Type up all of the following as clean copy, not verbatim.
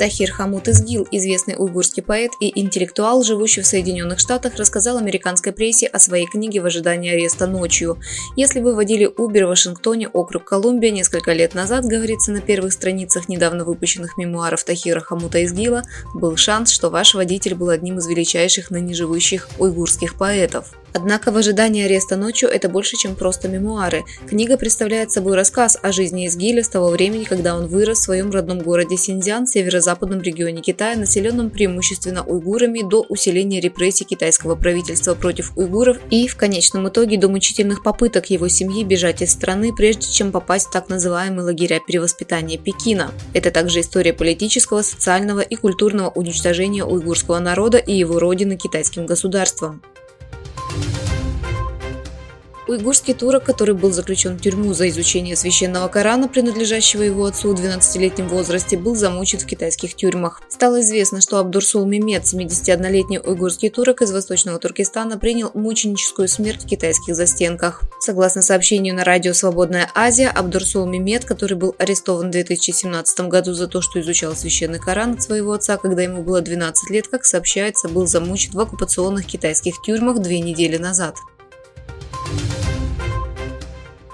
Тахир Хамут Изгил, известный уйгурский поэт и интеллектуал, живущий в Соединенных Штатах, рассказал американской прессе о своей книге «В ожидании ареста ночью». Если вы водили Uber в Вашингтоне, округ Колумбия, несколько лет назад, говорится на первых страницах недавно выпущенных мемуаров Тахира Хамута Изгила, был шанс, что ваш водитель был одним из величайших ныне живущих уйгурских поэтов. Однако «В ожидании ареста ночью» – это больше, чем просто мемуары. Книга представляет собой рассказ о жизни Изгиля с того времени, когда он вырос в своем родном городе Синьцзян, северо-западном регионе Китая, населенном преимущественно уйгурами, до усиления репрессий китайского правительства против уйгуров и, в конечном итоге, до мучительных попыток его семьи бежать из страны, прежде чем попасть в так называемые лагеря перевоспитания Пекина. Это также история политического, социального и культурного уничтожения уйгурского народа и его родины китайским государством. Уйгурский турок, который был заключен в тюрьму за изучение священного Корана, принадлежащего его отцу в 12-летнем возрасте, был замучен в китайских тюрьмах. Стало известно, что Абдурсул Мемет, 71-летний уйгурский турок из Восточного Туркестана, принял мученическую смерть в китайских застенках. Согласно сообщению на радио «Свободная Азия», Абдурсул Мемет, который был арестован в 2017 году за то, что изучал священный Коран от своего отца, когда ему было 12 лет, как сообщается, был замучен в оккупационных китайских тюрьмах 2 недели назад.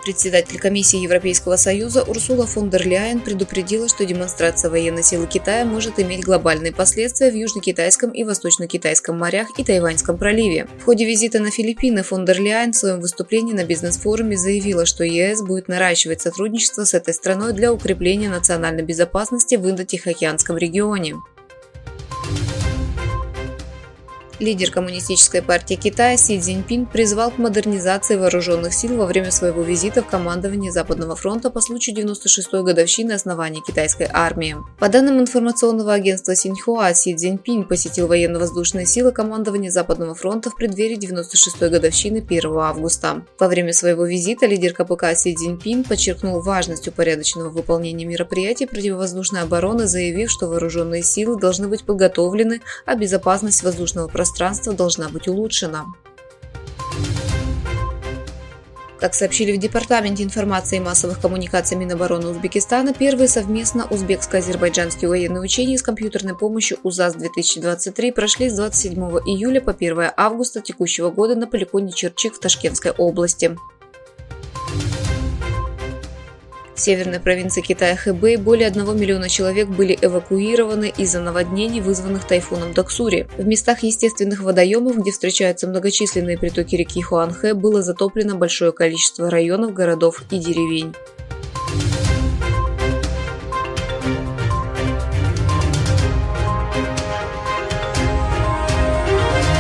Председатель комиссии Европейского Союза Урсула фон дер Ляйен предупредила, что демонстрация военной силы Китая может иметь глобальные последствия в Южно-Китайском и Восточно-Китайском морях и Тайваньском проливе. В ходе визита на Филиппины фон дер Ляйен в своем выступлении на бизнес-форуме заявила, что ЕС будет наращивать сотрудничество с этой страной для укрепления национальной безопасности в Индо-Тихоокеанском регионе. Лидер Коммунистической партии Китая Си Цзиньпин призвал к модернизации вооруженных сил во время своего визита в командование Западного фронта по случаю 96-й годовщины основания китайской армии. По данным информационного агентства Синьхуа, Си Цзиньпин посетил военно-воздушные силы командования Западного фронта в преддверии 96-й годовщины 1 августа. Во время своего визита лидер КПК Си Цзиньпин подчеркнул важность упорядоченного выполнения мероприятий противовоздушной обороны, заявив, что вооруженные силы должны быть подготовлены, а безопасность воздушного пространства должна быть улучшена. Как сообщили в Департаменте информации и массовых коммуникаций Минобороны Узбекистана, первые совместно узбекско-азербайджанские военные учения с компьютерной помощью УЗАС-2023 прошли с 27 июля по 1 августа текущего года на полигоне Черчик в Ташкентской области. В северной провинции Китая Хэбэй более 1 миллиона человек были эвакуированы из-за наводнений, вызванных тайфуном Доксури. В местах естественных водоемов, где встречаются многочисленные притоки реки Хуанхэ, было затоплено большое количество районов, городов и деревень.